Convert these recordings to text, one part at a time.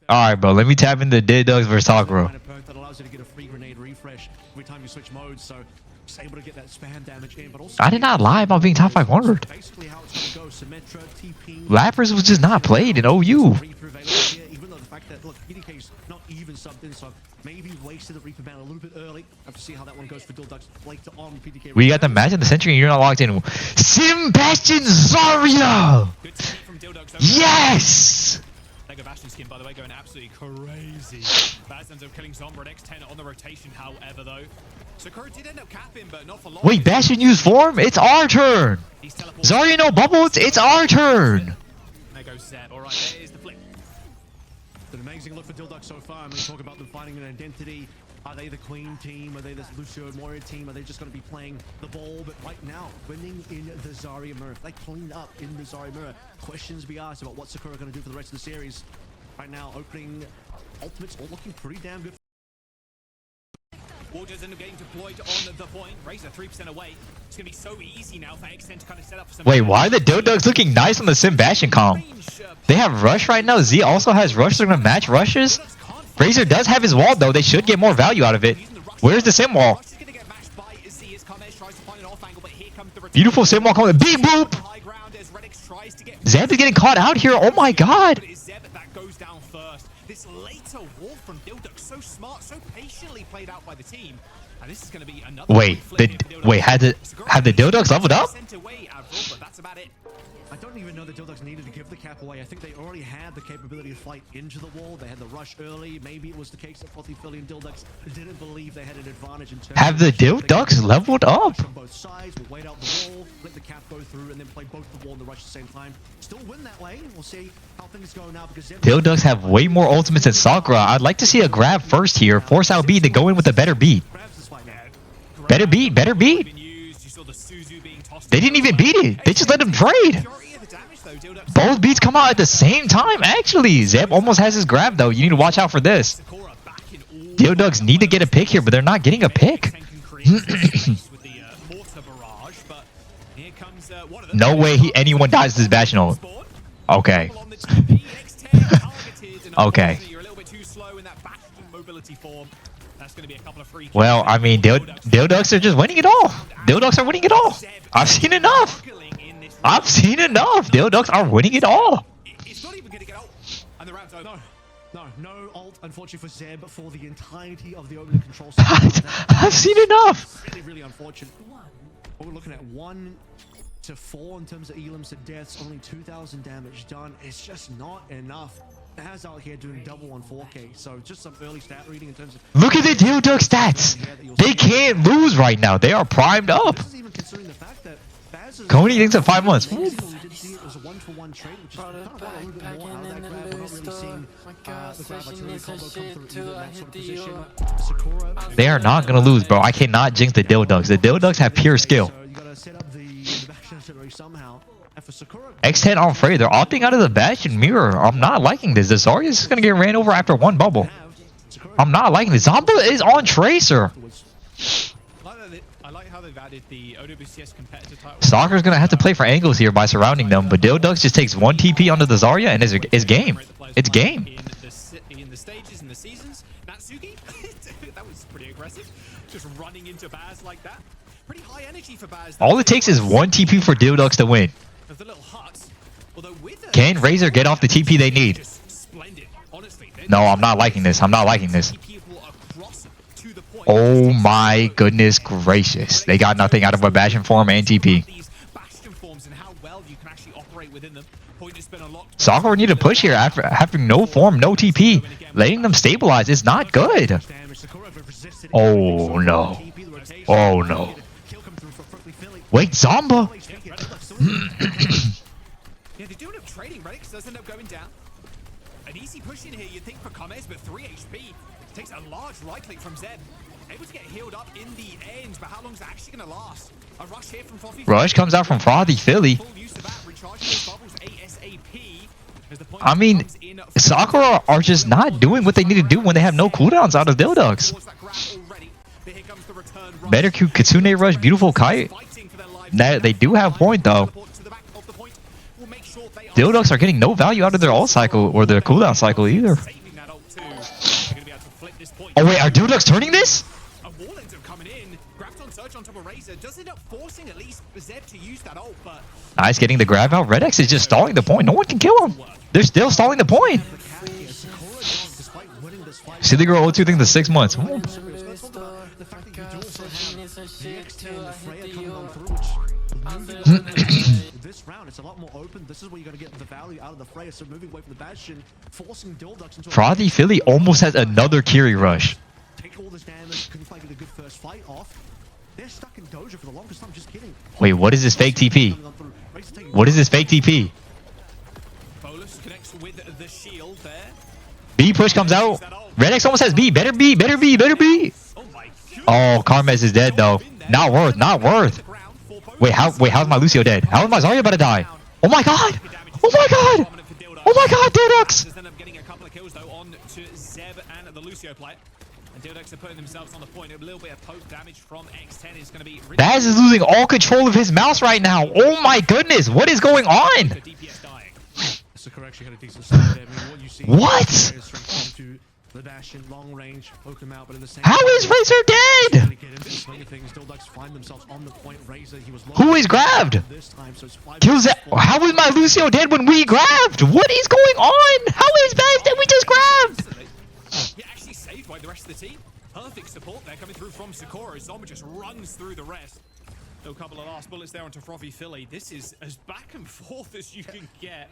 All right, bro. Let me tap into DhillDucks versus Sakura. That allows you to get a free grenade refresh every time you switch modes, so just able to get that spam damage in. But also I did not lie about being top 500. basically how it's going to go. Symmetra, TP, Lapras was just not played in OU. even though the fact that, look, PDK's not even subbed in, so maybe wasted the Reaper ban a little bit early. Have to see how that one goes for DhillDucks later on. PDK. We got the match of the century and you're not locked in. Sebastian Zarya! Good team from DhillDucks. Yes! Lego Bastion skin, by the way, going absolutely crazy. Baz ends up killing Zombra at X10 on the rotation, however, though. Sakura did end up capping, but not for long. Wait, Bastion used form? It's our turn! Zarya no bubbles? It's our turn! There goes Zeb. Alright, there's the flip. An amazing look for DhillDucks so far. I'm going to talk about them finding an identity. Are they the Queen team? Are they the Lucio and Moria team? Are they just going to be playing the ball? But right now, winning in the Zarya mirror. If they clean up in the Zarya mirror, questions be asked about what Sakura are going to do for the rest of the series. Right now, opening ultimates all looking pretty damn good. Waters end up getting deployed on the point. Razor 3% away. It's going to be so easy now for X10 to kind of set up for some... Wait, why are the DhillDucks looking nice on the Sebastian comp? They have Rush right now. Z also has Rush. They're going to match Rushes. Razor does have his wall, though. They should get more value out of it. Where's the Sim wall? Beautiful Sim wall coming. Beep boop! Zeb is getting caught out here. Oh my god! That goes down first. This later wall from DhillDucks, so smart, so patiently played out by the team. And this is going to be another... Wait, have the DhillDucks leveled up? But that's about it. I don't even know the DhillDucks needed to give the cap away. I think they already had the capability to fight into the wall. They had the rush early. Maybe it was the case that Frothy Philly and DhillDucks didn't believe they had an advantage in terms Have the DhillDucks leveled up? from both sides. We'll wait out the wall, let the cap go through, and then play both the wall and the rush at the same time. Still win that way. We'll see how things go now because DhillDucks have way more ultimates than Sakura. I'd like to see a grab first here. Force out B to go in with a better beat. Better beat, better beat. They didn't even beat it. They just let him trade. Both beats come out at the same time, actually. Zeb almost has his grab, though. You need to watch out for this. DhillDucks need to get a pick here, but they're not getting a pick. No way anyone dies to this Bastion ult. Okay. Okay. Well, I mean, DhillDucks are just winning it all. DhillDucks are winning it all. I've seen enough. I've seen enough. DhillDucks are winning it all. It's not even going to get ult. And the round's over. No ult, unfortunately for Zeb, for the entirety of the opening control. I've seen enough. Really, really unfortunate. We're looking at 1 to 4 in terms of elims to deaths, only 2,000 damage done. It's just not enough. Baz out here doing double on 4K, so just some early stat reading in terms of... Look at the DhillDucks stats. They can't lose right now. They are primed up. This is even considering the fact that Baz is... Coney thinks of 5 months. We did see it was a 1-for-1 trade, which is kind of a little bit more out of that grab. We're not really seeing the grab artillery combo come through either in that sort of position. Sakura... They are not going to lose, bro. I cannot jinx the DhillDucks. The DhillDucks have pure skill. So you gotta set up the back artillery somehow. And for Sakura... X10 on Frey. They're opting out of the Bastion mirror. I'm not liking this. The Zarya is going to get ran over after 1 bubble. I'm not liking this. Zombra is on Tracer. I like how they've added the OWCS competitor title. Soccer's going to have to play for angles here by surrounding them, but DhillDucks just takes 1 TP onto the Zarya and it's game. It's game. In the stages and the seasons, Natsuki, that was pretty aggressive. Just running into Baz like that. Pretty high energy for Baz. All it takes is 1 TP for DhillDucks to win. The little huts, although with Can Razor get off the TP they need? Splendid. Honestly, No, I'm not liking this. I'm not liking this. Oh my goodness gracious. They got nothing out of a Bastion form and TP. Sakura need to push here after having no form, no TP. Letting them stabilize is not good. Oh no. Oh no. Wait, Zomba! Yeah, they're doing up trading. Redix does end up going down. An easy push in here, you'd think for Comes, but 3 HP. Takes a large right click from Zeb. Able to get healed up in the end, but how long is that actually going to last? A rush here from Frothy. Rush comes out from Frothy Philly. Full use of that, recharging those bubbles ASAP. I mean, Sakura are just not doing what they need to do when they have no cooldowns out of DhillDucks. Better Kitsune Rush, beautiful kite. They do have point though. DhillDucks are getting no value out of their ult cycle or their cooldown cycle either. point. Oh wait, are DhillDucks turning this? A wall ends up coming in. Grabs on Surge on top of Razor. Does end up forcing at least Zeb to use that ult, but Nice, getting the grab out. Red X is just stalling the point. No one can kill him. They're still stalling the point. See the girl O2 thing the 6 months. The fact that you do also have the X10 Freya coming on through, which moving this round, it's a lot more open. This is where you're going to get the value out of the Freya. So moving away from the Bastion, forcing DhillDucks into Frothy Philly almost has another Kiri rush. take all this damage, couldn't quite get a good first fight off. They're stuck in Doja for the longest time, just kidding. Wait, what is this fake TP? What is this fake TP? Bolus connects with the shield there. B push comes out. Red X almost has B. Better B, better B, better B. Oh my god. Oh, Carmes is dead though. Not worth, not worth. Wait, how's my Lucio dead? How is my Zarya about to die? Oh my god! Oh my god! Oh my god, DhillDucks! End up getting a couple of kills though on to Zeb and the Lucio player. And DhillDucks are putting themselves on the point. A little bit of poke damage from X10 is going to be really Baz is losing all control of his mouse right now. Oh my goodness, what is going on? the DPS dying. Sakura actually had a decent start there. I mean, what you see What? is from the Bastion, long range, poke him out, but at the same How is Razor dead? DhillDucks find themselves on the point. Razor, he was Who is grabbed? this time, so it's 5 Kills that. How is my Lucio dead when we grabbed? What is going on? How is Baz dead? We just grabbed. Yeah, actually saved by the rest of the team. Perfect support there coming through from Sakura. Zoma just runs through the rest. So a couple of last bullets there onto Frothy Philly. This is as back and forth as you can get.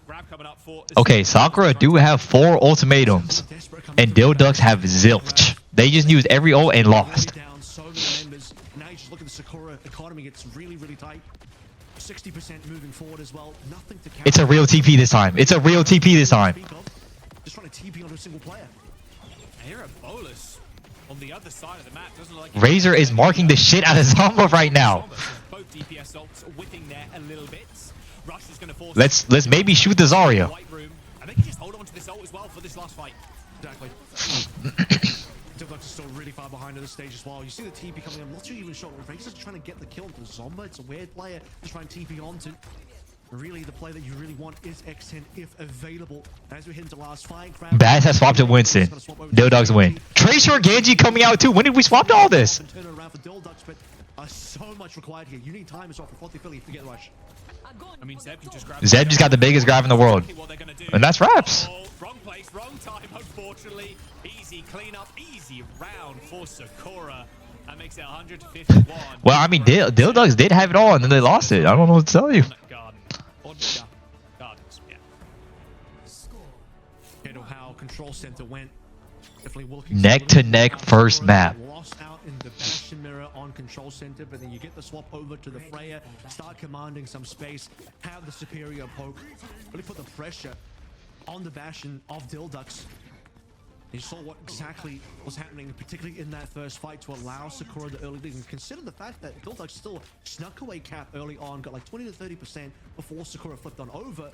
Grab coming up for... Okay, Sakura do have 4 ultimatums, and DhillDucks have zilch. They just used every ult and lost. Down so many members. Now you just look at the Sakura economy. It's really, really tight. 60% moving forward as well. Nothing to count. It's a real TP this time. It's a real TP this time. Just trying to TP onto a single player. Here a Bolus on the other side of the map. Doesn't look like Razor is marking the shit out of Zomba right now. both DPS ults whipping there a little bit. Rush is going to force... Let's maybe shoot the Zarya. White room. I think he just hold on to this ult as well for this last fight. Exactly. DhillDucks is still really far behind at this stage as well. You see the TP coming in. I'm not sure even sure. Razor's trying to get the kill into Zomba. It's a weird player to try and TP onto. Really, the play that you really want is X10 if available. As we hit into last fight, Baz has swapped to Winston. DhillDucks win. Tracer Genji coming out too. When did we swap to all this? Turn around for DhillDucks, but so much required here. You need time as well for Frothy Philly to get rush. I mean, Zeb can just grab... Zeb just got the biggest grab in the world. What they're gonna do. And that's raps. Oh, wrong place, wrong time, unfortunately. Easy cleanup, easy round for Sakura. That makes it 151. Well, I mean, DhillDucks did have it all, and then they lost it. I don't know what to tell you. Garden. Gardens, yeah. Head of how Control Center went. Definitely Neck to neck first map. Lost out in the Bastion mirror on Control Center, but then you get the swap over to the Freya, start commanding some space, have the superior poke, really put the pressure on the Bastion of DhillDucks. You saw what exactly was happening, particularly in that first fight, to allow Sakura the early lead. And consider the fact that DhillDucks still snuck away cap early on, got like 20 to 30% before Sakura flipped on over.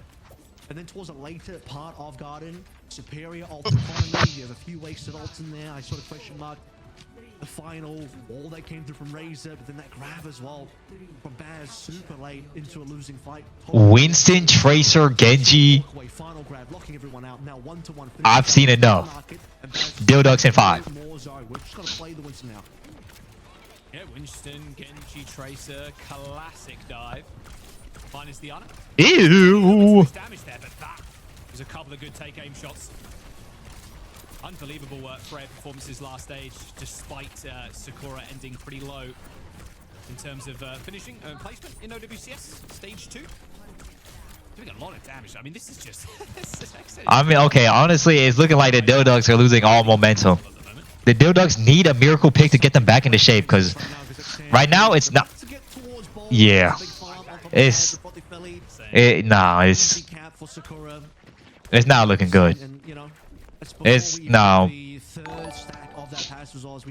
And then towards the later part of Garden, superior ult economy, you have a few wasted ults in there. I sort of question mark the final wall that came through from Razor, but then that grab as well from Baz super late into a losing fight. Winston, Tracer, Genji. Final grab, locking everyone out. Now 1-to-1. I've seen enough. DhillDucks in 5. We're just gonna play the Winston now. Yeah, Winston, Genji, Tracer, classic dive. Minus the honor. Ew. Damage there, but that was a couple of good take aim shots. Unbelievable work for performances last stage, despite Sakura ending pretty low in terms of finishing placement in OWCS stage 2. Doing a lot of damage. I mean, this is just. I mean, okay, honestly, it's looking like the DhillDucks are losing all momentum. The DhillDucks need a miracle pick to get them back into shape, because right now it's not. Yeah. It's not looking good. It's no.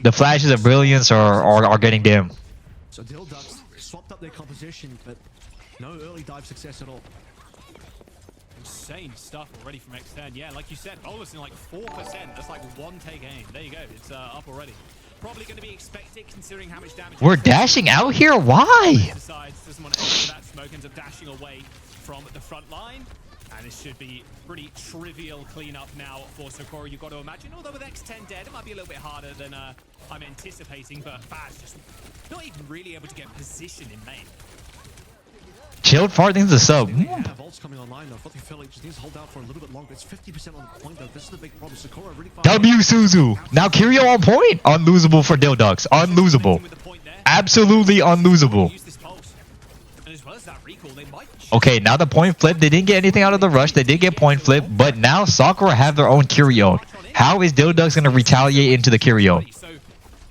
The flashes of brilliance are getting dim. So DhillDucks swapped up their composition, but no early dive success at all. Insane stuff already from X10. Yeah, like you said, Bolus in like 4%. That's like one take aim. There you go. It's up already. Probably going to be expected considering how much damage. We're dashing out here? Why? Decides doesn't want to enter that smoke, ends up dashing away from the front line. And this should be pretty trivial cleanup now for Sakura, you've got to imagine. Although with X10 dead, it might be a little bit harder than I'm anticipating. But Faz just not even really able to get position in main. Chilled farthing's the sub. Yeah, Volt's coming online though. Philly just needs to hold out for a little bit longer. It's 50% on the point though. This is the big problem. Sakura really far W Suzu. Now Kiryu on point. Unlosable for DhillDucks. Unlosable. Absolutely unlosable. Use this pulse. And as well as that recall, they might Okay, now the point flip. They didn't get anything out of the rush. They did get point flip, but now Sakura have their own Kiryu. How is DhillDucks gonna retaliate into the Kiryu? So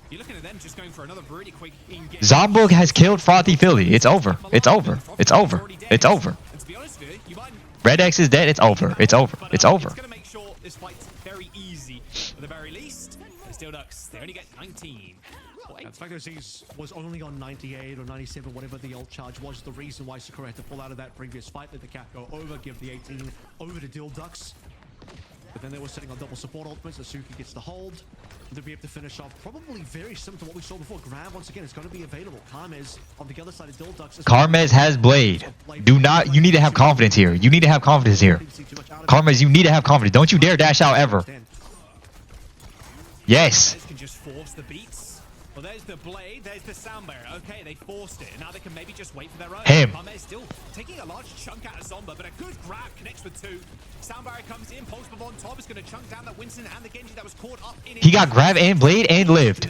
you're looking at them just going for another really quick engage. Zombug has killed Frothy Philly. It's over. It's over. It's over. It's over. And to be honest with you, you might Red X is dead. It's over. It's over. It's over. It's going to make sure this fight's very easy. At the very least, the DhillDucks, they only get 19. The fact that Z's was only on 98 or 97, whatever the ult charge was, the reason why Sakura had to pull out of that previous fight. Let the cap go over, give the 18 over to DhillDucks. But then they were sitting on double support ultimates. Asuki gets the hold. They'll be able to finish off. Probably very similar to what we saw before. Grab, once again, is going to be available. Karmez on the other side of DhillDucks. Karmez has Blade. Do not. You need to have confidence here. You need to have confidence here. Karmez, you need to have confidence. Don't you dare dash out ever. Yes. Can just force the beats. Well, there's the blade, there's the sound barrier. Okay, they forced it. Now they can maybe just wait for their own. Him. Karmez still taking a large chunk out of Zomba, but a good grab connects with two. Sound barrier comes in. Pulse bomb on top is going to chunk down that Winston and the Genji that was caught up in it. He got grab and Blade and lived.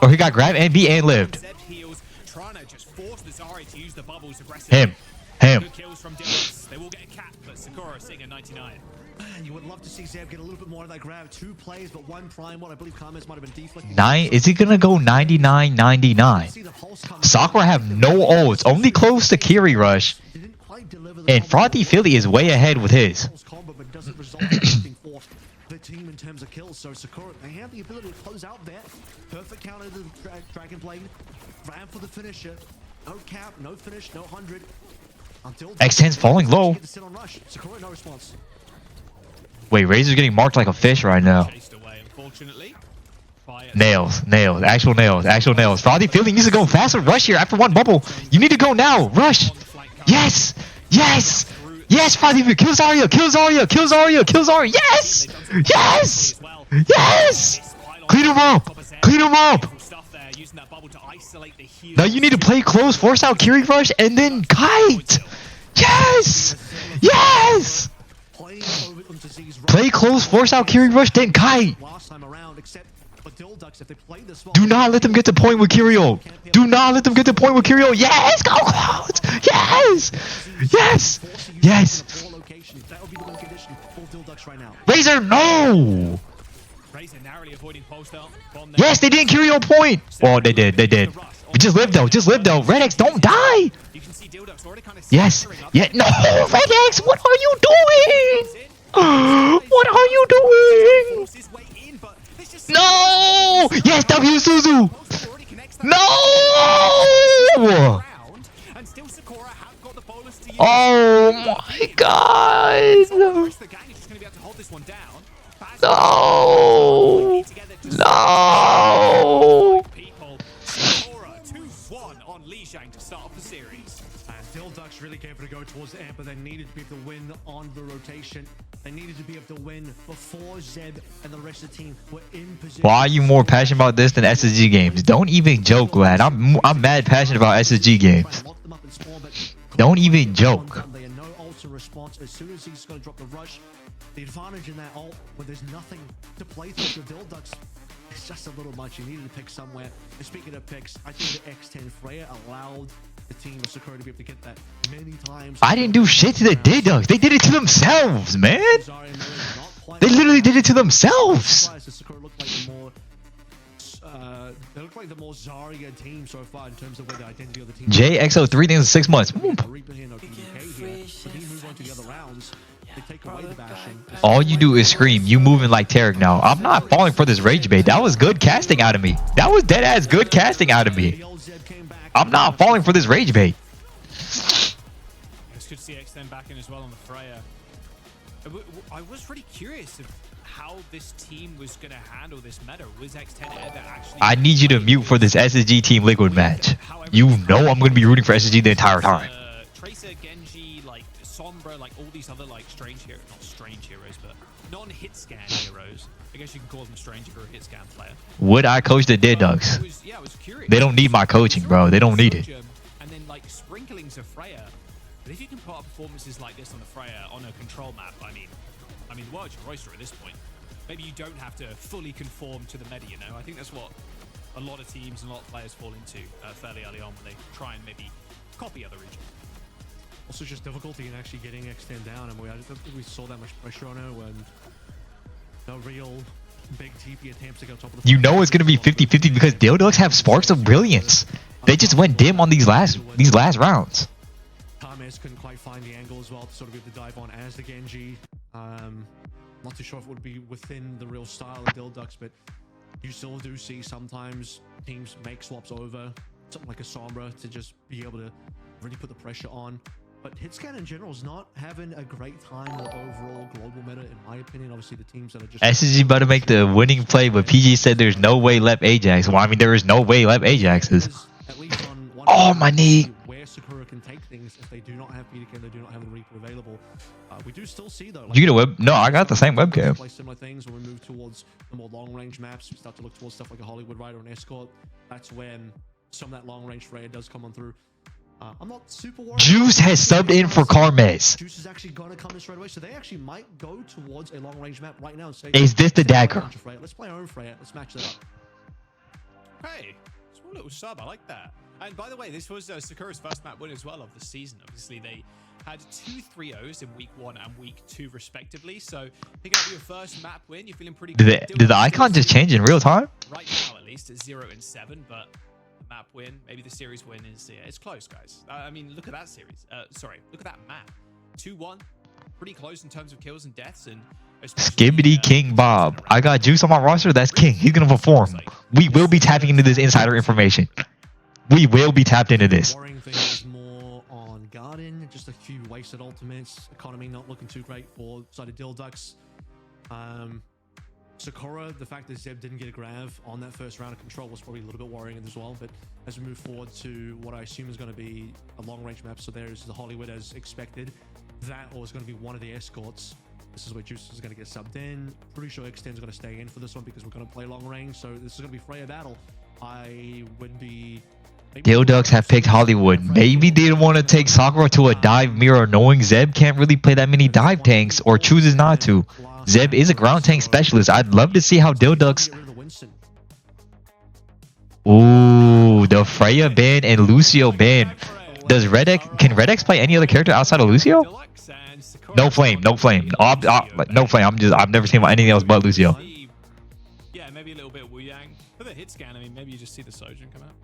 Or he got grab and beat and lived. Zeb heals, trying to just force the Zarya to use the bubbles aggressively. Him. Him. Good kills from DhillDucks. They will get a cap, but Sakura sitting at 99. Man, you would love to see Zeb get a little bit more of that grab. 2 plays, but 1 prime one. I believe Karmez might have been deflecting. Is he gonna go 99-99? Sakura have no ults, only close to Kiri Rush. And Frothy Philly is way ahead with his. But doesn't result in anything for the team in terms of kills. So Sakura, they have the ability to close out there. Perfect counter to the Dragon Blade. Ran for the finisher. No cap, no finish, no 100. Until X10's falling low. Sakura, no response. Wait, Razor's getting marked like a fish right now. Chased away, unfortunately. Nails, nails, actual nails, actual nails. Frothy Philly needs to go faster. Rush here after 1 bubble. You need to go now. Rush. Yes. Yes. Yes, Frothy Philly. Kill Zarya. Kill Zarya. Kill Zarya. Kill Zarya. Yes. Yes. Yes. Clean him up. Clean him up. Now you need to play close, force out Kiri Rush, and then kite. Yes. Yes. Play close, force out Kiri Rush, then kite. Do not let them get to point with Kiryu. Do not let them get to point with Kiryu. Yes, go close. Yes. Yes. Yes. Razor, no. Yes, they didn't Kiryu point. Well, they did. They did. But just live though. Just live though. Red X, don't die. Yes. Yeah. No, Red X, what are you doing? What are you doing? No! Yes, W Suzu! No! Oh my god! No! No! DhillDucks really gave it a go towards the end, but they needed to be able to win on the rotation. They needed to be able to win before Zeb and the rest of the team were in position. Why are you more passionate about this than SSG games? Don't even joke, lad. I'm mad passionate about SSG games. Don't even joke. They had no ult response. As soon as he's going to drop the rush, the advantage in that ult, when there's nothing to play through the DhillDucks, it's just a little much. You needed to pick somewhere. And speaking of picks, I think the X10 Freya allowed the team of Sakura to be able to get that many times. I didn't do shit to the DhillDucks. They did it to themselves, man. They literally did it to themselves. They look like the more Zarya team so far in terms of where the identity of the team. JXO 3 things in 6 months. All you do is scream. You moving like Tarek now. I'm not falling for this rage bait. That was good casting out of me. That was dead ass good casting out of me. I'm not falling for this rage bait. It's good to see X10 back in as well on the Freya. I was really curious of how this team was going to handle this meta. Was X10 ever actually... I need you to mute for this SSG Team Liquid match. You know I'm going to be rooting for SSG the entire time. Tracer, Genji, like Sombra, like all these other like strange heroes, not strange heroes, but non-hit scan heroes. I guess you can call them strange if you're a hit scan player. Would I coach the DhillDucks? I was curious. They don't need my coaching, bro. They don't need it. And then like sprinklings of Freya. But if you can put up performances like this on the Freya on a control map, I mean, the world's your oyster at this point. Maybe you don't have to fully conform to the meta, you know? I think that's what a lot of teams and a lot of players fall into fairly early on when they try and maybe copy other regions. Also, just difficulty in actually getting Extend down, and I don't think we saw that much pressure on her when no real big TP attempts to go top of the. You know it's gonna be 50-50 because DhillDucks have sparks of brilliance. They just went dim on these last rounds. Tames couldn't quite find the angle as well to sort of get the dive on as the Genji. Not too sure if it would be within the real style of DhillDucks, but you still do see sometimes teams make swaps over something like a Sombra to just be able to really put the pressure on. But Hitscan in general is not having a great time with overall global meta, in my opinion. Obviously, the teams that are just SSG about to make the winning play, but PG said there's no way left Ajax. Well, I mean, there is no way left Ajax is. At least on one Oh, my knee. where Sakura can take things if they do not have PDK, they do not have the Reaper available. We do still see though. Like, You get a web? No, I got the same webcam. play similar things when we move towards the more long-range maps. We start to look towards stuff like a Hollywood Rider or an Escort. That's when some of that long-range Freya does come on through. I'm not super worried. Juice has subbed in for Carmes. Juice is actually going to come in straight away, so they actually might go towards a long-range map right now and say, Is this the dagger? Let's play our own Freya. Let's match that up. Hey, small little sub. I like that. And by the way, this was Sakura's first map win as well of the season. Obviously, they had 2 3-0s in week 1 and week 2 respectively. So pick up your first map win. You're feeling pretty good. Did the icon just change in real time? Right now, at least, it's 0-7, but the map win, maybe the series win is it's close, guys. I mean, look at that series. Sorry, look at that map. 2-1, pretty close in terms of kills and deaths, and Skibbity King Bob. I got Juice on my roster. That's King. He's gonna perform. We will be tapping into this insider information. We will be tapped into this. Boring thing is more on Garden. Just a few wasted ultimates. Economy not looking too great for side of DhillDucks. Sakura, the fact that Zeb didn't get a grav on that first round of control was probably a little bit worrying as well. But as we move forward to what I assume is going to be a long-range map, so there's the Hollywood as expected. That or is going to be one of the escorts. This is where Juice is going to get subbed in. Pretty sure Extend's going to stay in for this one because we're going to play long range. So this is going to be Freya battle. I would be... DhillDucks have picked Hollywood. Maybe they didn't want to take Sakura to a dive mirror, knowing Zeb can't really play that many dive tanks or chooses not to. Zeb is a ground tank specialist. I'd love to see how DhillDucks... Ooh, the Freya ban and Lucio ban. Does can Red X play any other character outside of Lucio? No flame, no flame. No flame. I've never seen anything else but Lucio. Yeah, maybe a little bit of Wu Yang. For the hit scan, I mean, maybe you just see the Sojin come out.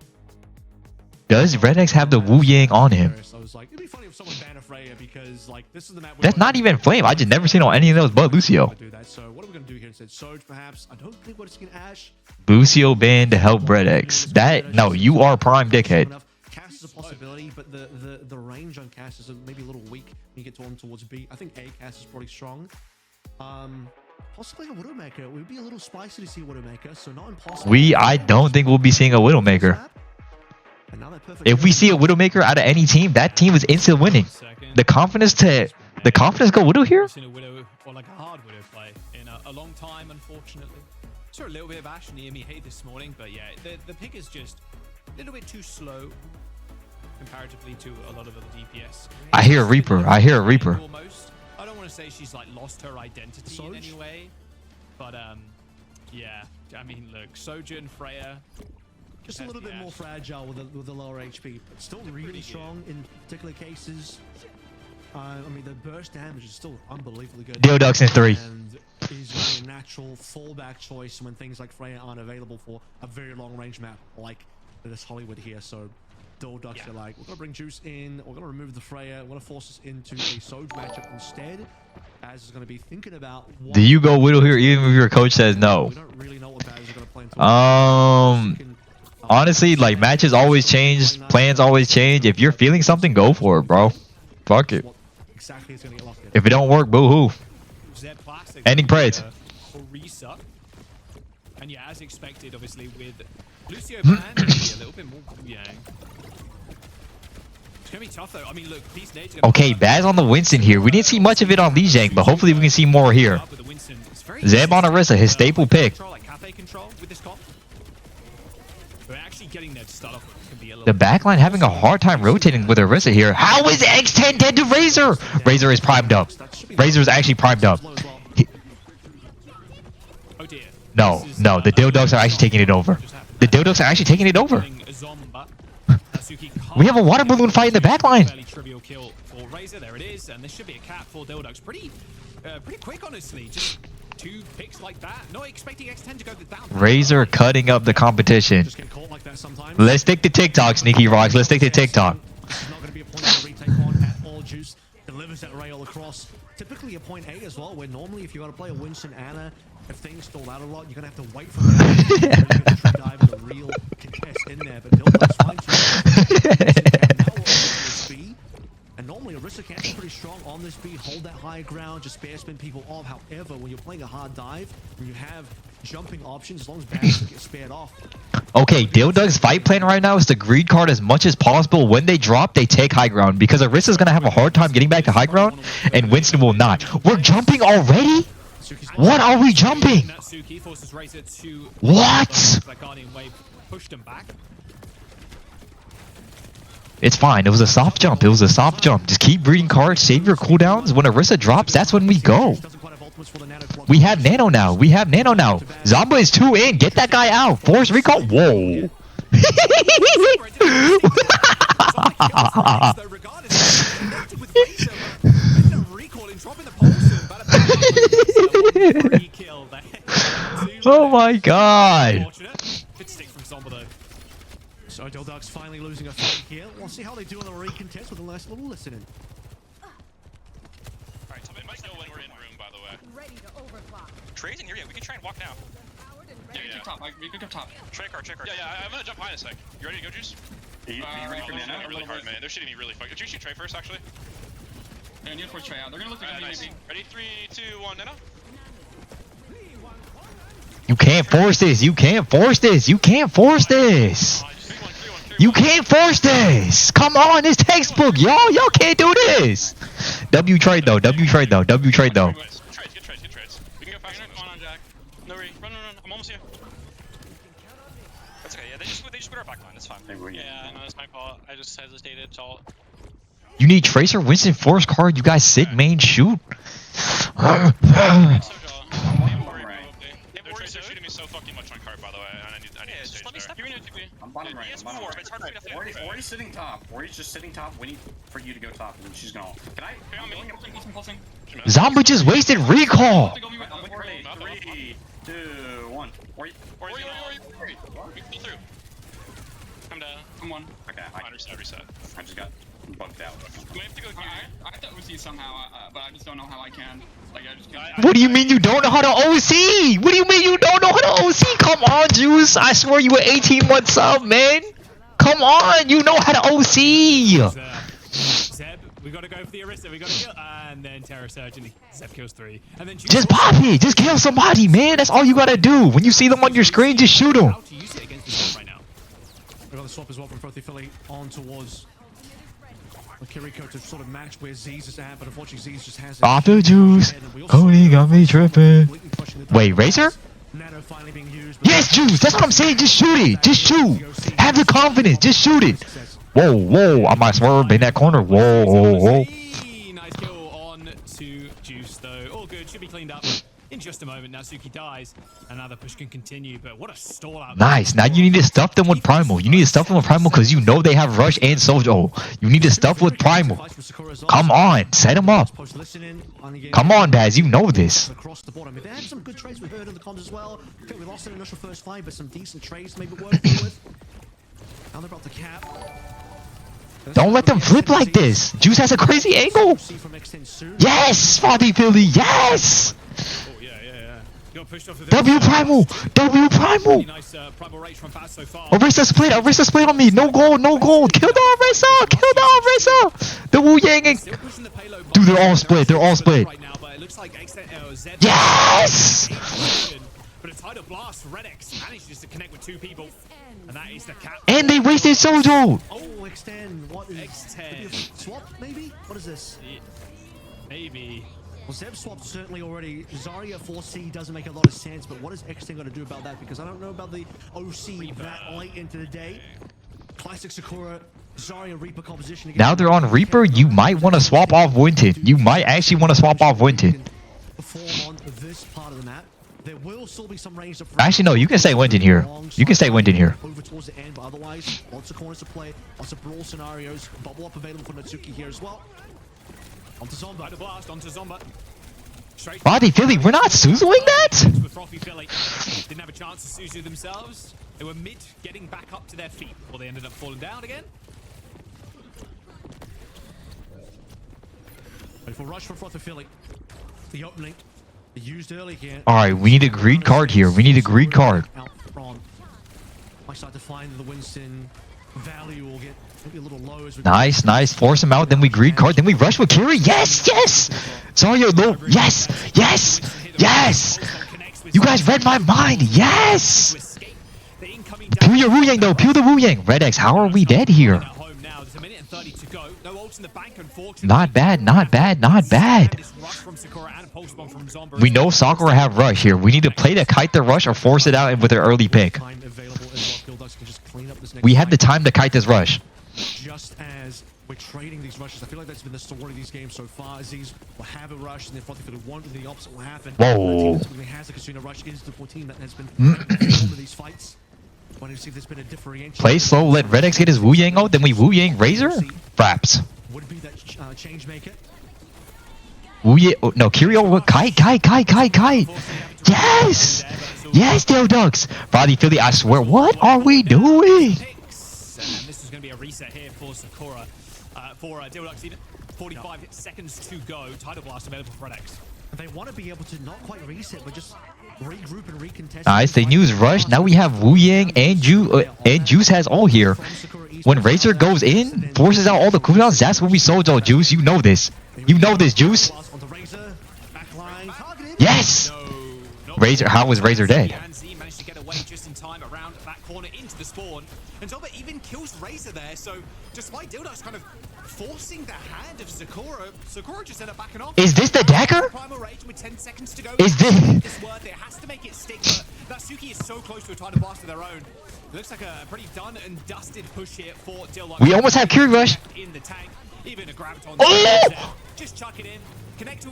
Does Red X have the Wu Yang on him? I was like, it'd be funny if someone banned a Freya because like this is the map. That's not even flame. I just never seen on any of those but Lucio. Do that. So what are we gonna do here instead? Soj, perhaps. I don't think what it's gonna Ash. Lucio banned to help Red X. That no, you are prime dickhead. Cast is a possibility, but the range on Cast is maybe a little weak when you get towards B. I think A Cast is probably strong. Possibly a Widowmaker. It would be a little spicy to see Widowmaker, so not impossible. I don't think we'll be seeing a Widowmaker. If we see a Widowmaker out of any team, that team is instant winning. The confidence go Widow here? I've seen a Widow or like a hard Widow play in a long time, unfortunately. Saw a little bit of Ash and EME this morning, but yeah, the pick is just a little bit too slow comparatively to a lot of other DPS. I hear a Reaper. Almost. I don't want to say she's like lost her identity in any way, but yeah. I mean, look, Sojin, Freya. Just a little bit more fragile with the lower HP, but still really strong in particular cases. I mean, the burst damage is still unbelievably good. DhillDucks in 3. And is a natural fallback choice when things like Freya aren't available for a very long range map like this Hollywood here. So DhillDucks are like, we're going to bring Juice in, we're going to remove the Freya, we're going to force us into a Soj matchup instead. Az is going to be thinking about... Do you go Widow here even if your coach says no? We don't really know what Baz is going to play into. Honestly, like, matches always change, plans always change. If you're feeling something, go for it, bro. Fuck it. If it don't work, boo-hoo. Ending praise. And yeah, as expected, obviously, with Lucio Pan, a little bit more Yang. It's gonna be tough though. I mean, look, these nades are gonna Okay, Baz on the Winston here. We didn't see much of it on Lee Zhang, but hopefully we can see more here. with the Winston. It's very Zeb on Orisa, his staple pick. control, like cafe control with this comp. But actually getting there to start off with can be a little The backline having a hard time rotating with Orisa here. How is X10 dead to Razor? Razor is primed up. Razor is actually primed up. Oh dear. No, no, the DhillDucks are actually taking it over. The DhillDucks are actually taking it over. We have a water balloon fight in the backline. Fairly trivial kill for Razor. There it is, and this should be a cap for DhillDucks. Pretty quick, honestly. Just 2 picks like that. Not expecting X10 to go down. Razor cutting up the competition. Just get caught like that sometimes. Let's stick to TikTok, Sneaky Rocks. Let's stick to TikTok. It's not going to be a point of retake on at all. Juice delivers that rail across. Typically a point A as well, where normally if you got to play a Winston Anna, if things stall out a lot, you're going to have to wait for the dive and a real contest in there. But DhillDucks finds you. And normally Orisa can be pretty strong on this B, hold that high ground, just spare spin people off. However, when you're playing a hard dive, when you have jumping options, as long as Bass get spared off. Okay, DhillDucks' fight plan right now is to greed card as much as possible. When they drop, they take high ground because Orisa's going to have a hard time getting back to high ground and Winston will not. We're jumping already? What are we jumping? What? It's fine. It was a soft jump. It was a soft jump. Just keep breeding cards, save your cooldowns. When Orisa drops, that's when we go. We have Nano now. We have Nano now. Zomba is 2 in. Get that guy out. Force recall. Whoa. Oh my god. So DhillDucks finally losing a fight here. We'll see how they do in the recontest with a nice little listening. Alright, so it might go when we're in room, by the way. Ready to overclock. Trey's in here, yeah, we can try and walk now. Yeah, Yeah, Top, we could go top. Trey car. Yeah, I'm gonna jump behind a sec. You ready to go, Juice? Are you ready for They're Nano? shooting me really hard, man. They're shooting me really fucking. Did you shoot Trey first, actually? Yeah, need to force Trey out. They're gonna look like Nice. maybe. Ready? 3, 2, 1, Nano? You can't force this. You can't force this. You can't force this. You can't force this. Come on, it's textbook, y'all. Y'all can't do this. W trade though. W trade though. W trade though. Get trades. We can go faster. Going on, Jack. No, run. I'm almost here. That's okay. Yeah, they just put our backline. That's fine. Yeah, no, it's my fault. I just hesitated. It's all. You need Tracer, Winston, Force card. You guys sick main shoot. They're shooting me so fucking much on card, by the way, and I need to stage there. I'm bottom right. Yes, more, but it's hard for me to Ori's sitting top. Ori's just sitting top, waiting for you to go top, and then she's gonna. Can I? I'm going up pulsing. Zomba just wasted recall. 3, 2, 1. Ori. We can pull through. I'm down. I'm one. Okay, I reset. I just got bugged out. We have to go here. I have to OC somehow, but I just don't know how I can. Like, I just can't. What do you mean you don't know how to OC? What do you mean you don't know how to OC? Come on, Juice. I swear you were 18 months up, man. Come on, you know how to OC. Zeb, we gotta go for the Orisa. We gotta kill, and then Terror Surge, and Zeb kills 3, and then Just pop it. Just kill somebody, man. That's all you gotta do. When you see them on your screen, just shoot them. How to use it against this right now? We got the swap as well from Frothy Philly on towards Kiriko to sort of match where Z's is at, but unfortunately Z's just has it. Pop the juice. Cody got me tripping. Wait, Razor? Nano finally being used. Yes, Juice. That's what I'm saying. Just shoot it. Just shoot. Have the confidence. Just shoot it. Whoa. I might swerve in that corner. Whoa. Nice kill on to Juice, though. All good. Should be cleaned up in just a moment. Now Suki dies, and now the push can continue, but what a stall out. Nice. Now you need to stuff them with Primal. You need to stuff them with Primal because you know they have Rush and Soldier. Oh, you need to stuff with Primal. Come on. Set them up. Come on, Baz. You know this. Across the bottom. They had some good trades we heard in the comms as well. I think we lost an initial first fight, but some decent trades maybe working with. Now they're about to cap. Don't let them flip like this. Juice has a crazy angle. Yes, Frothy Philly. Yes. Oh, yeah. Got pushed off of W Primal. Nice primal rage from Baz so far. Orisa split on me. No gold. Kill the Orisa. The Wu Yanging. Still pushing the payload. Dude, they're all split. Right now, but it looks like Zeb Yes. but it's Tidal Blast, Redx manages to connect with 2 people. And that is the cap. And they wasted Sojo. Oh, extend. What is X10. swap? Maybe. What is this? Maybe. Well, Zeb swapped certainly already. Zarya 4C doesn't make a lot of sense, but what is X10 going to do about that? Because I don't know about the OC that late into the day. Classic Sakura, Zarya Reaper composition. Now they're on Reaper. You might want to swap off Winton. You might actually want to swap off Winton. Perform on this part of the map. There will still be some range of Actually, no. You can stay Winton here. You can stay Winton here. Over towards the end, but otherwise, lots of corners to play, lots of brawl scenarios. Bubble up available for Natsuki here as well. Onto Zomba. Tidal Blast onto Zomba. Straight Body Philly, we're not Suzuing that? with Frothy Philly. Didn't have a chance to Suzu themselves. They were mid getting back up to their feet before they ended up falling down again. Ready for rush from Frothy Philly. The opening. They used early here. All right, we need a greed card here. We need a greed card. Out front. Might start to find the Winston value will get maybe a little low as we Nice, nice. Force him out. Then we greed card. Then we rush with Kiri. Yes, yes. Zarya low. Yes, yes, yes. You guys read my mind. Yes. Peel your Wu Yang though. Peel the Wu Yang. Red X, how are we dead here? Not bad, not bad, not bad. We know Sakura have rush here. We need to play to kite the rush or force it out with an early pick. time available as well. DhillDucks can just clean up this next We have the fight. time to kite this rush. Just as we're trading these rushes, I feel like that's been the story of these games so far. Aziz will have a rush, and then Frothy Philly won't, and the opposite will happen. Whoa. The team that typically has a Kasuna rush is the team that has been over these fights. Wanting to see if there's been a differentiation. Play slow, let Red X get his Wu Yang out, then we Wu Yang Razor? Fraps. Would be that change maker. Wu Yang, oh, no, Kirio, kite. Yes! Yes, DhillDucks. Body Philly, I swear, what are we doing? And this is going to be a reset here for Sakura. For DhillDucks, even 45 seconds to go. Tidal Blast available for Redx. They want to be able to not quite reset, but just regroup and recontest. Nice, they use rush. Now we have Wu Yang and Juice has all here. When Razor goes in, forces out all the cooldowns, that's when we Sojo, Juice. You know this. You know this, Juice. Yes! Razor, how was Razor dead? Managed to get away just in time around that corner into the spawn. And Zomba even kills Razor there, so despite DhillDucks kind of forcing the hand of Sakura, Sakura just ended up backing off. Is this the dagger? Primal Rage with 10 seconds to go. Is this- It's worth it. It has to make it stick, but Natsuki is so close to a Tidal Blast of their own. It looks like a pretty done and dusted push here for DhillDucks. We almost have Kiri rush. In the tank, even a Graviton. Oh! Just chuck it in. Connect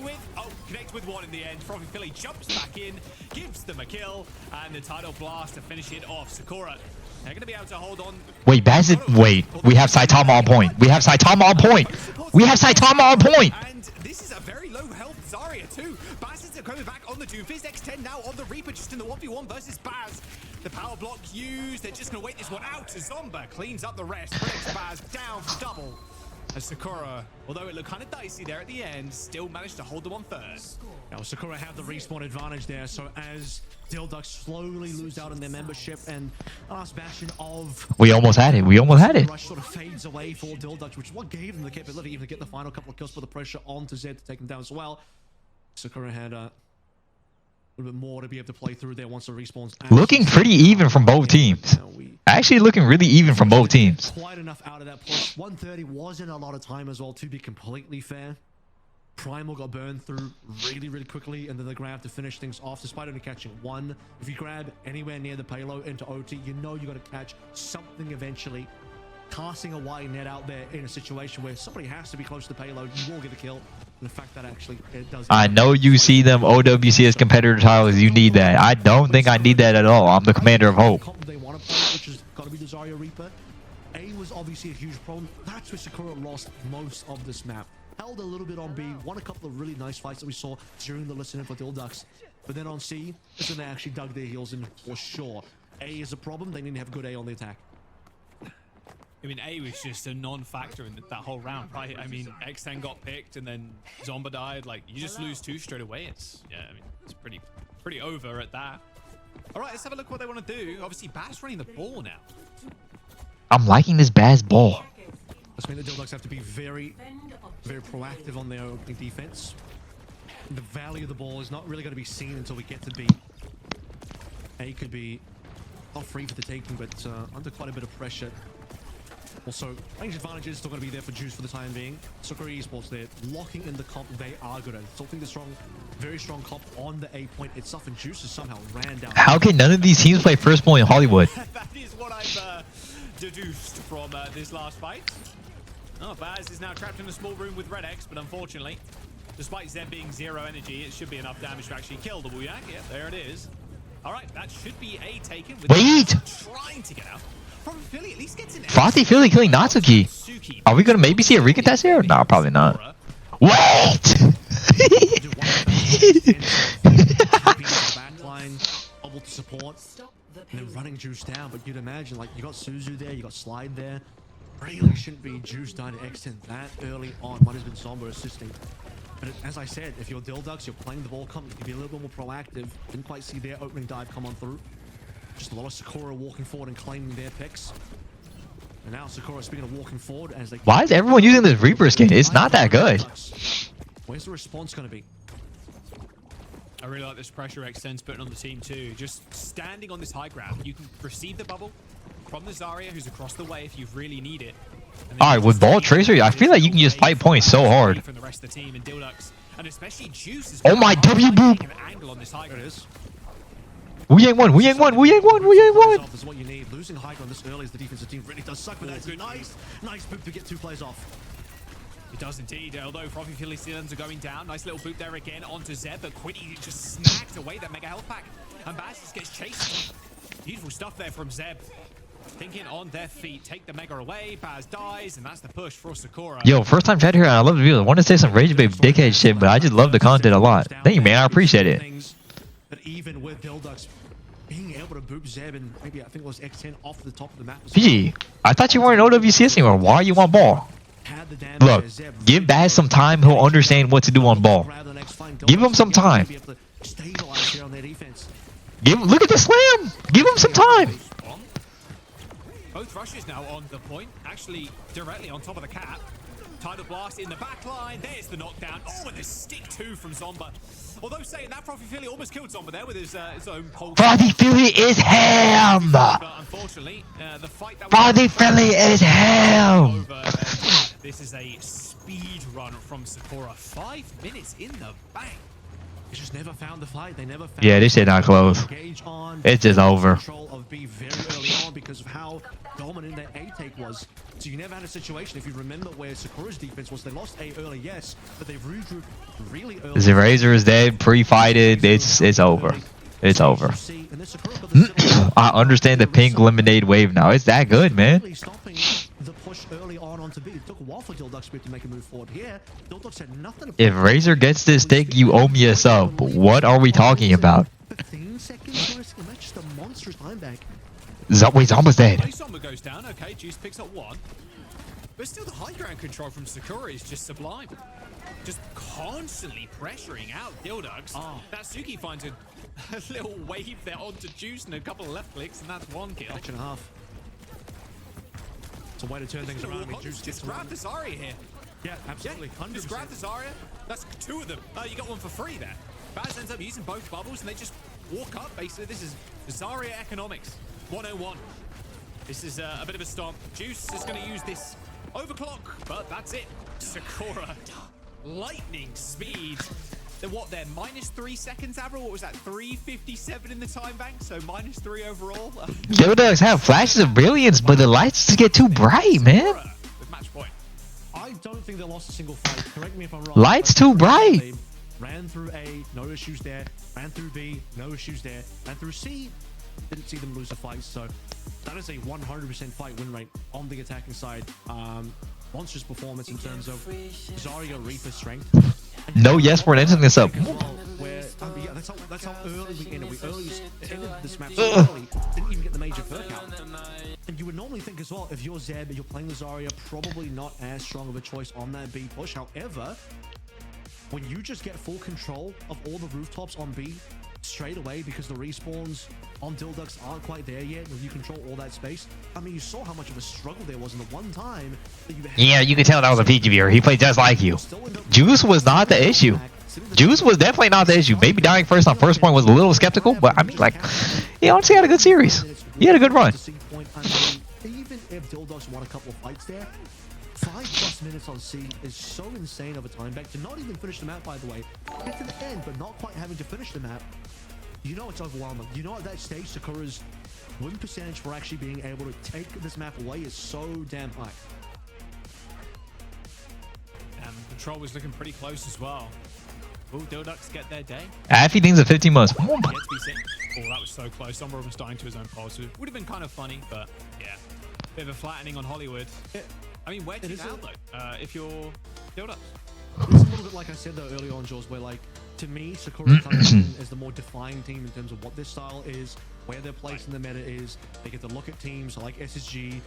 with one in the end. Frothy Philly jumps back in, gives them a kill, and the Tidal Blast to finish it off. Sakura, they're going to be able to hold on. Wait, wait. We have Saitama on point. We have Saitama on point. We have Saitama on point. And this is a very low health Zarya too. Baz is coming back on the Doomfist. X10 now on the Reaper, just in the 1v1 versus Baz. The power block used. They're just going to wait this one out. Zomba cleans up the rest. Brings Baz down for double. As Sakura, although it looked kind of dicey there at the end, still managed to hold the one third. Now Sakura have the respawn advantage there, so as DhillDucks slowly lose out on their membership and last bastion of We almost had it. rush sort of fades away for DhillDucks, which is what gave them the capability even to get the final couple of kills, put the pressure onto Zed to take them down as well. Sakura had a little bit more to be able to play through there once the respawns. Looking pretty even from both teams. Actually looking really even from both teams. Quite enough out of that push. 130 wasn't a lot of time as well, to be completely fair. Primal got burned through really quickly, and then the grab to finish things off, despite only catching one. If you grab anywhere near the payload into OT, you know you got to catch something eventually. Casting a wide net out there in a situation where somebody has to be close to the payload, you will get a kill. And the fact that actually it does. I know you see them OWCS competitor titles. You need that. I don't think I need that at all. I'm the commander of hope. They want to play, which has got to be the Zarya Reaper. A was obviously a huge problem. That's where Sakura lost most of this map. Held a little bit on B, won a couple of really nice fights that we saw during the listening for DhillDucks. But then on C, it's when they actually dug their heels in for sure. A is a problem. They need to have good A on the attack. I mean, A was just a non-factor in that whole round, right? I mean, X10 got picked and then Zomba died. Like, you just lose two straight away. It's, yeah, I mean, it's pretty over at that. All right, let's have a look what they want to do. Obviously, Baz running the ball now. I'm liking this Baz ball. This means the DhillDucks have to be very proactive on their opening defense. The value of the ball is not really going to be seen until we get to B. A could be not free for the taking, but under quite a bit of pressure. Also, range advantage is still going to be there for Juice for the time being. Sakura Esports, they're locking in the comp. They are good at it. Still think the strong, very strong comp on the A point itself, and Juice has somehow ran down. How can none of these teams play first point in Hollywood? That is what I've deduced from this last fight. Oh, Baz is now trapped in a small room with Red X, but unfortunately, despite Zeb being 0 energy, it should be enough damage to actually kill the Wuyak. Yeah, there it is. All right, that should be A taken. With Wait! Trying to get out. From Philly, at least gets an Frothy Philly killing Natsuki. Are we gonna maybe see a recontest here? Nah, probably not. Wait! Backline, able to support, and then running Juice down. But you'd imagine, like, you got Suzu there, you got Slide there. Really shouldn't be Juice down to extend that early on. Might have been Somber assisting. But as I said, if you're DhillDucks, you're playing the ball comp, you can be a little bit more proactive. Didn't quite see their opening dive come on through. Just a lot of Sakura walking forward and claiming their picks. And now Sakura, speaking of walking forward, as they... Why is everyone using this Reaper skin? It's not that good. Where's the response going to be? I really like this pressure extends putting on the team too. Just standing on this high ground, you can receive the bubble from the Zarya, who's across the way if you really need it. All right, with Ball Tracer, I feel like you can just fight points so hard. From the rest of the team and DhillDucks, and especially Juice is Oh my W boop! an angle on this high ground. We ain't one. We ain't one. We ain't one. We ain't one. This is what you need. Losing high ground this early as the defensive team really does suck, but that's nice boop to get 2 plays off. It does indeed, although Frothy Philly Steelers are going down. Nice little boot there again onto Zeb, but Quiddy just snags away that mega health pack. And Baz just gets chased. Beautiful stuff there from Zeb. Thinking on their feet, take the mega away, Baz dies, and that's the push for Sakura. Yo, first time chat here, and I love the video. I want to say some Rage Babe dickhead shit, but I just love the content a lot. Thank you, man. I appreciate it. But even with DhillDucks being able to boop Zeb and maybe I think it was X10 off the top of the map. PG, I thought you weren't OWCS anymore. Why are you on ball? Look, give Baz some time. He'll understand what to do on ball. Give him some time. Look at the slam. Give him some time. Both rushes now on the point, actually directly on top of the cap. Tidal Blast in the back line. There's the knockdown. Oh, and the stick 2 from Zomba. Although saying that, Frothy Philly almost killed Zomba there with his own pole. Frothy Philly is ham. But unfortunately, the fight that Frothy Philly is ham. This is a speed run from Sakura. 5 minutes in the bank. They just never found the fight. They never found. Yeah, this shit not close. It's just over. Control of B very early on because of how dominant their A take was. So you never had a situation, if you remember, where Sakura's defense was. They lost A early, yes, but they've regrouped really early. The Razor is dead, pre-fighted. It's over. It's over. I understand the pink lemonade wave now. It's that good, man. Stopping the push early on onto B. It took a while for DhillDucks to make a move forward here. DhillDucks had nothing. If Razor gets this stick, you owe me a sub. What are we talking about? 15 seconds first, and that's just a monstrous time back. Wait, Zomba's dead. Zomba goes down. Okay, Juice picks up 1. But still, the high ground control from Sakura is just sublime. Just constantly pressuring out DhillDucks. Oh. Natsuki finds a little wave there onto Juice and a couple of left clicks, and that's 1 kill. Match and a half. It's a way to turn things around. I mean, Juice just grab the Zarya here. Yeah, absolutely. Yeah, just grab the Zarya. That's 2 of them. You got 1 for free there. Baz ends up using both bubbles, and they just walk up. Basically, this is Zarya economics 101. This is a bit of a stomp. Juice is going to use this overclock, but that's it. Sakura, lightning speed. Then what? They're -3 seconds, Avril. What was that? 3:57 in the time bank, so -3 overall. DhillDucks have flashes of brilliance, but the lights just get too bright, man. With match point. I don't think they lost a single fight. Correct me if I'm wrong. Lights too bright. They ran through A, no issues there. Ran through B, no issues there. Ran through C, didn't see them lose a fight. So that is a 100% fight win rate on the attacking side. Monstrous performance in terms of Zarya Reaper strength. No, yes, we're ending this up. Where, yeah, that's how early we ended. We ended this map so early, didn't even get the major perk out. And you would normally think as well, if you're Zeb, you're playing the Zarya, probably not as strong of a choice on that B push. However, when you just get full control of all the rooftops on B, straight away because the respawns on DhillDucks aren't quite there yet. When you control all that space, I mean, you saw how much of a struggle there was in the one time that you had. Yeah, you could tell that was a PG viewer. He played just like you. Juice was not the issue. Juice was definitely not the issue. Maybe dying first on first point was a little skeptical, but I mean, like, he honestly had a good series. He had a good run. Even if DhillDucks won a couple of fights there, 5+ minutes on C is so insane of a time back to not even finish the map, by the way. Get to the end, but not quite having to finish the map. You know it's overwhelming. You know at that stage, Sakura's win percentage for actually being able to take this map away is so damn high. Control was looking pretty close as well. Will DhillDucks get their day? Affy thinks of 15 months. Yet to be seen. Oh, that was so close. Sombra was dying to his own pulse. It would have been kind of funny, but yeah. Bit of a flattening on Hollywood. I mean, where do you now, though, if you're DhillDucks? It's a little bit like I said, though, earlier on, Jules, where, like, to me, Sakura comes in as the more defined team in terms of what their style is, where their place in the meta is. They get to look at teams like SSG,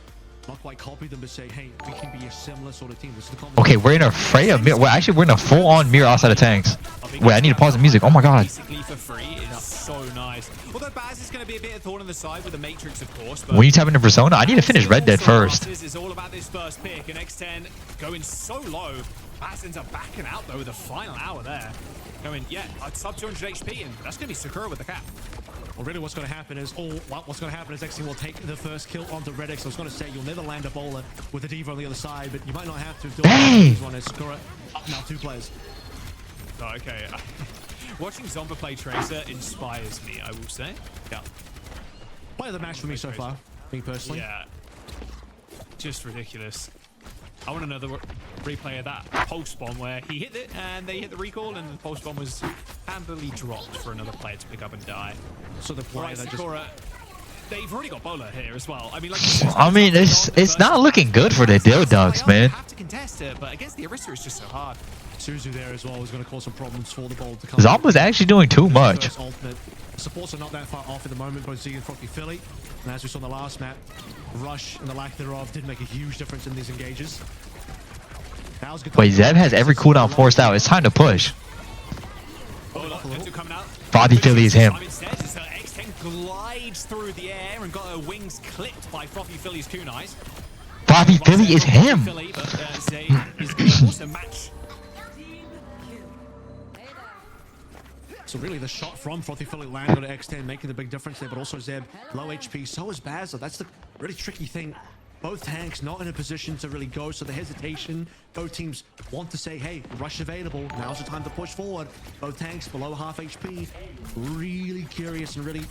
not quite copy them, but say, hey, we can be a similar sort of team. This is the Okay, we're in a fray of mirror. Well, actually, we're in a full-on mirror outside of tanks. Wait, I need to pause the music. Oh my god. Basically for free is so nice. Although Baz is going to be a bit of thorn in the side with the Matrix, of course. But When you tap into Persona, I need to finish Red Dead first. It's all about this first pick, and X10 going so low. Baz ends up backing out though with the final hour there. Going, yeah, at sub 200 HP, and that's going to be Sakura with the cap. Well, really what's going to happen is, X-Team will take the first kill onto Redix. I was going to say, you'll never land a bowler with a Diva on the other side, but you might not have to. Dang! One is Sakura. Up now, 2 players. Oh, okay. Watching Zomba play Tracer inspires me, I will say. Yeah. Player of the match for me so far, me personally. Yeah. Just ridiculous. I want another replay of that pulse bomb where he hit it and they hit the recall and the pulse bomb was handily dropped for another player to pick up and die. So the player that Sakura, they've already got Bowler here as well. I mean, like, it's not looking good for the DhillDucks, man. Have to contest it, but against the Arista, it's just so hard. Suzu there as well is going to cause some problems for the ball to come. Zomba's actually doing too much. Ultimate. Supports are not that far off at the moment, both Z and Frothy Philly. And as we saw in the last map, Rush and the lack thereof did make a huge difference in these engages. Wait, Zeb has every cooldown forced out. It's time to push. Frothy Philly is him. X10 glides through the air and got her wings clipped by Frothy Philly's kunais. Frothy Philly is him. But Zay is going to also match. So really the shot from Frothy Philly landed on X10, making the big difference there, but also Zeb, low HP, so is Baz. That's the really tricky thing. Both tanks not in a position to really go, so the hesitation, both teams want to say, hey, rush available, now's the time to push forward. Both tanks below half HP, really curious and really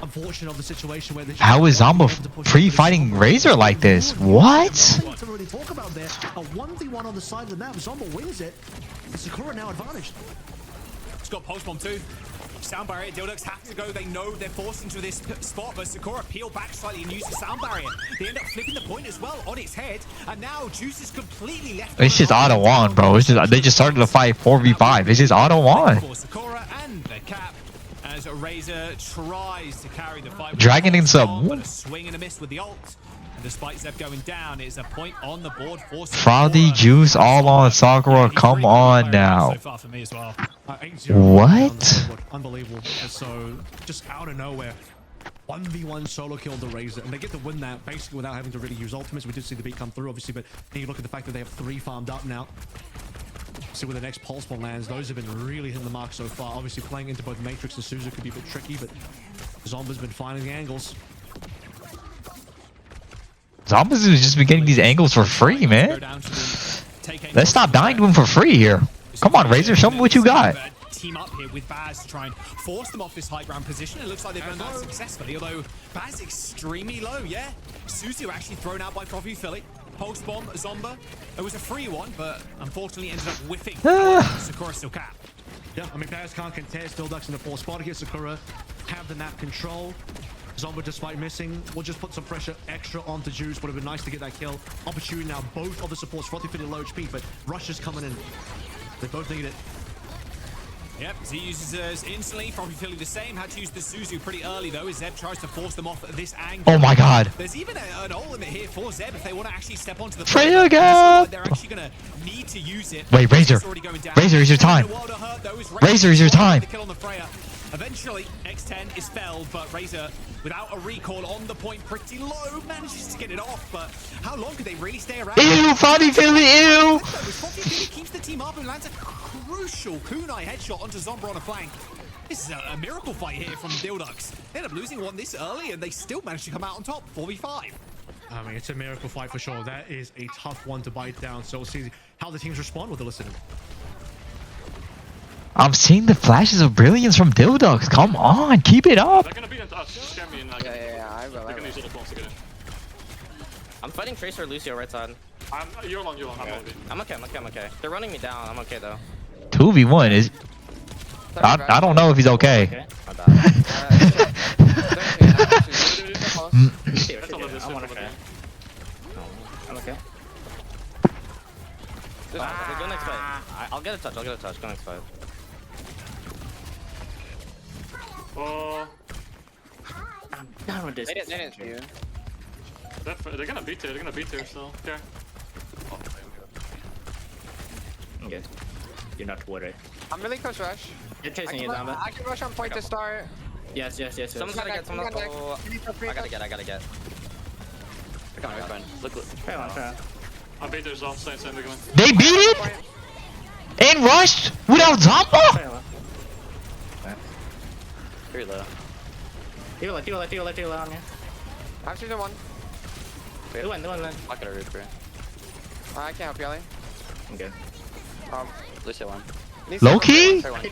unfortunate of the situation where they just How is Zomba pre-fighting Razor like this? What? to really talk about there, a 1v1 on the side of the map, Zomba wins it, and Sakura now advantaged. It's got pulse bomb too. Sound barrier, DhillDucks have to go. They know they're forced into this spot, but Sakura peel back slightly and use the sound barrier. They end up flipping the point as well on its head, and now Juice is completely left. It's just auto on, bro. It's just they just started to fight 4v5. It's just auto on. For Sakura and the cap, as Razor tries to carry the fight. Dragging in some. But a swing and a miss with the ult. And despite Zeb going down, it's a point on the board for Sakura. Frothy Juice all on Sakura. Come on now. So far for me as well. What? Unbelievable. And so, just out of nowhere, 1v1 solo kill the Razor, and they get to win that basically without having to really use ultimates. We did see the beat come through, obviously, but then you look at the fact that they have 3 farmed up now. See where the next pulse bomb lands. Those have been really hitting the mark so far. Obviously, playing into both Matrix and Suzu could be a bit tricky, but Zomba's been finding the angles. Zomba's just been getting these angles for free, man. Let's stop dying to him for free here. Come on, Razor, show me what you got. Team up here with Baz to try and force them off this high ground position. It looks like they've done that successfully, although Baz extremely low, yeah. Suzu actually thrown out by Frothy Philly. Pulse bomb, Zomba. It was a free one, but unfortunately ended up whiffing. Sakura still capped. Yeah, I mean, Baz can't contest. DhillDucks in the 4th spot here. Sakura have the map control. Zomba, despite missing, will just put some pressure extra onto Juice. Would have been nice to get that kill. Opportunity now, both of the supports. Frothy Philly low HP, but Rush is coming in. They both need it. Yep, Z uses hers instantly. Frothy Philly the same. Had to use the Suzu pretty early, though, as Zeb tries to force them off this angle. Oh my god. There's even an ult limit here for Zeb if they want to actually step onto the Freya gap! They're actually going to need to use it. Wait, Razor. Razor is your time. Razor is your time. The kill on the Freya. Eventually, X10 is felled, but Razor, without a recall on the point, pretty low, manages to get it off. But how long could they really stay around? Ew, Frothy Philly, ew! Frothy Philly keeps the team up and lands a crucial kunai headshot onto Zombra on a flank. This is a miracle fight here from DhillDucks. They end up losing one this early, and they still manage to come out on top, 4v5. I mean, it's a miracle fight for sure. That is a tough one to bite down. So we'll see how the teams respond with the listener. I'm seeing the flashes of brilliance from DhillDucks. Come on, keep it up. They're gonna beat us. Scare me in like. Yeah, I will. They're gonna use all the clones to get in. I'm fighting Tracer Lucio right side. You're alone. I'm okay. They're running me down. I'm okay though. 2v1 is... I don't know if he's okay. Okay, my bad. I'm okay. I'm okay. Go next fight. I'll get a touch. Go next fight. Oh. I'm done with this. They didn't see you. They're gonna beat her. They're gonna beat her still. Okay. Okay. You're not worried. I'm really close rush. You're chasing you, Zamba. I can rush on point to start. Yes. Someone's gotta get. Oh, I gotta get. Come on, friend. Look. Fair one. I beat her as well. Same. They're going. They beat it and rushed without Zomba? Fair one. Very low. Too low on you. I'm season 1. The one. I got a root, bro. I can't help you, Ellie. I'm good. Lucio one. Low key? One.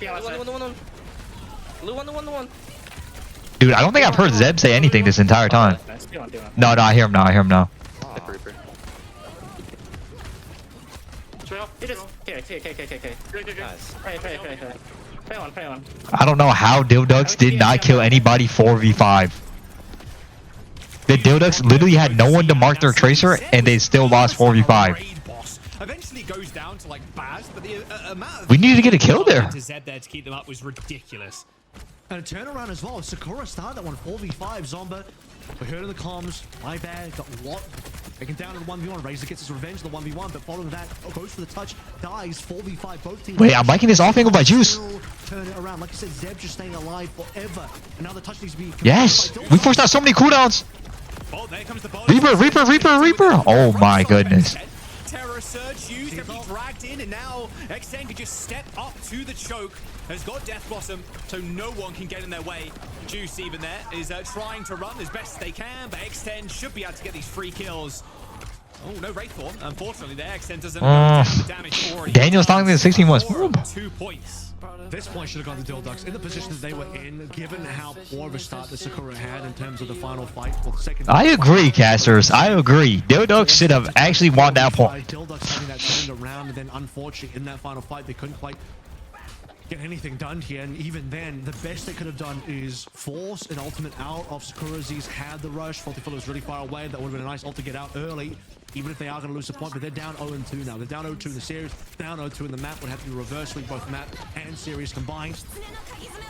Dude, I don't think I've heard Zeb say anything this entire time. No, I hear him now. Reaper. Trail. Okay. Nice. Play one. I don't know how DhillDucks did not kill anybody 4v5. The DhillDucks literally had no one to mark their tracer, and they still lost 4v5. Eventually goes down to like Baz, but the amount of We needed to get a kill there. to Zed there to keep them up was ridiculous. And a turnaround as well. Sakura started that one 4v5. Zomba, we heard in the comms. My bad. Got what? Taken down in the 1v1. Razor gets his revenge in the 1v1, but following that, goes for the touch, dies 4v5. Both teams. Wait, I'm liking this off angle by Juice. Still turn it around. Like I said, Zeb just staying alive forever. Another touch needs to be. Yes, we forced out so many cooldowns. Oh, there comes the Reaper. Oh my goodness. Terror Surge used to be dragged in, and now X10 could just step up to the choke. Has got Death Blossom, so no one can get in their way. Juice even there is trying to run as best they can, but X10 should be able to get these free kills. Oh, no Wraithform. Unfortunately, there X10 doesn't have the damage already. Daniel's talking to the 16 was. 2 points. This point should have gone to DhillDucks in the position that they were in, given how poor of a start that Sakura had in terms of the final fight. Well, the second. I agree, casters. I agree. DhillDucks should have actually won that point. DhillDucks having that turned around, and then unfortunately in that final fight they couldn't quite get anything done here. And even then, the best they could have done is force an ultimate out of Sakura. Z's had the rush. Fortiful was really far away. That would have been a nice ult to get out early. Even if they are going to lose the point, but they're down 0-2 now. They're down 0-2 in the series, down 0-2 in the map. Would have to be reversing both map and series combined.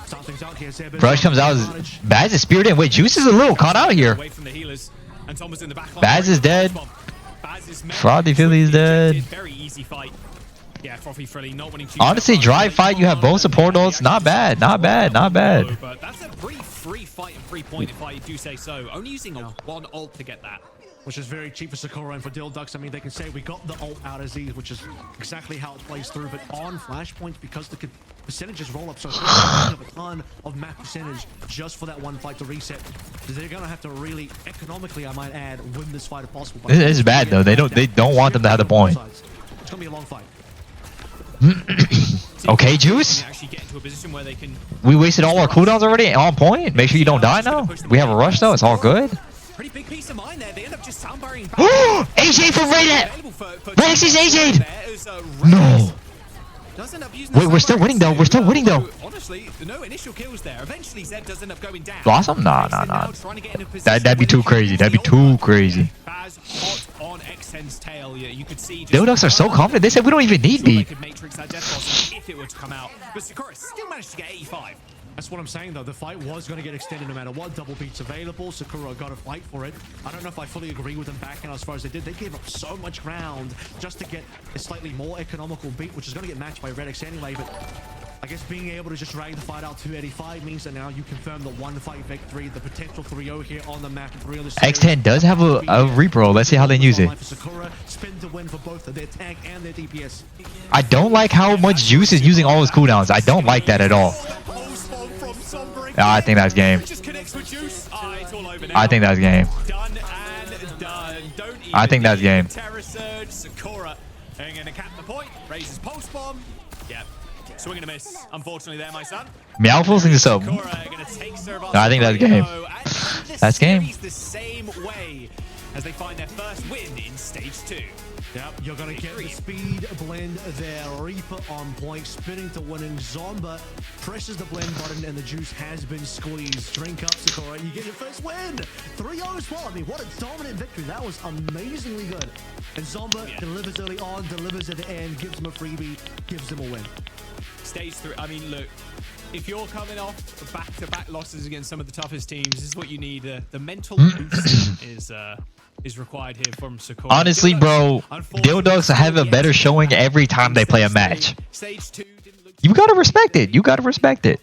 Start things out here. Zeb Rush comes out. Baz is speared in. Wait, Juice is a little caught out here. Away from the healers, and Thomas in the back line. Baz is dead. Frothy Philly's dead. Very easy fight. Yeah, Frothy Philly not winning. Honestly, dry fight. You have both support ults. Not bad. But that's a pretty free fight and free point if I do say so. Only using one ult to get that. Which is very cheap for Sakura and for DhillDucks. I mean, they can say we got the ult out of Z, which is exactly how it plays through. But on flashpoints, because the percentages roll up so quickly, have a ton of map percentage just for that one fight to reset. They're gonna have to really, economically, I might add, win this fight if possible. But This is bad though. They don't want them to have the point. It's gonna be a long fight. Okay, Juice. Actually get into a position where they can. We wasted all our cooldowns already. On point. Make sure you don't die now. We have a rush though. It's all good. Pretty big piece of mind there. They end up just soundbarring back. AJ from Raid. Rex is AJ'd. No. Wait, we're still winning though. Honestly, no initial kills there. Eventually, Zed does end up going down. Blossom? Nah. That'd be too crazy. Baz hot on X10's tail. Yeah, you could see. DhillDucks are so confident. They said we don't even need They beat. could matrix that Death Blossom if it were to come out. But Sakura still managed to get 85. That's what I'm saying, though. The fight was going to get extended no matter what. Double beats available. Sakura got to fight for it. I don't know if I fully agree with them backing as far as they did. They gave up so much ground just to get a slightly more economical beat, which is going to get matched by Red X anyway. But guess being able to just drag the fight out to 85 means that now you confirm the 1-fight victory, the potential 3-0 here on the map. X10 does have a Reaper. Let's see how they use it. Sakura spin to win for both their tank and their DPS. I don't like how much Juice is using all his cooldowns. I don't like that at all. I think that's game. I think that's game. Done and done. Don't even I think that's game. Terror Surge, Sakura. And gonna cap the point. Raises pulse bomb. Yep. Swing and a miss. Unfortunately there, my son. Meow forcing this up. Sakura gonna take Suravasa. I think that's game. That's game. The same way as they find their first win in stage 2. Yep, you're gonna get the speed blend there. Reaper on point, spinning to winning. Zomba presses the blend button, and the juice has been squeezed. Drink up, Sakura. You get your first win. 3-0 as well. I mean, what a dominant victory. That was amazingly good. And Zomba delivers early on, delivers at the end, gives them a freebie, gives them a win. Stage 3. I mean, look. If you're coming off back-to-back losses against some of the toughest teams, this is what you need. The mental boost is required here from Sakura. Honestly, bro, DhillDucks have a better showing every time they play a match. Stage 2 didn't look You gotta respect it. You gotta respect it.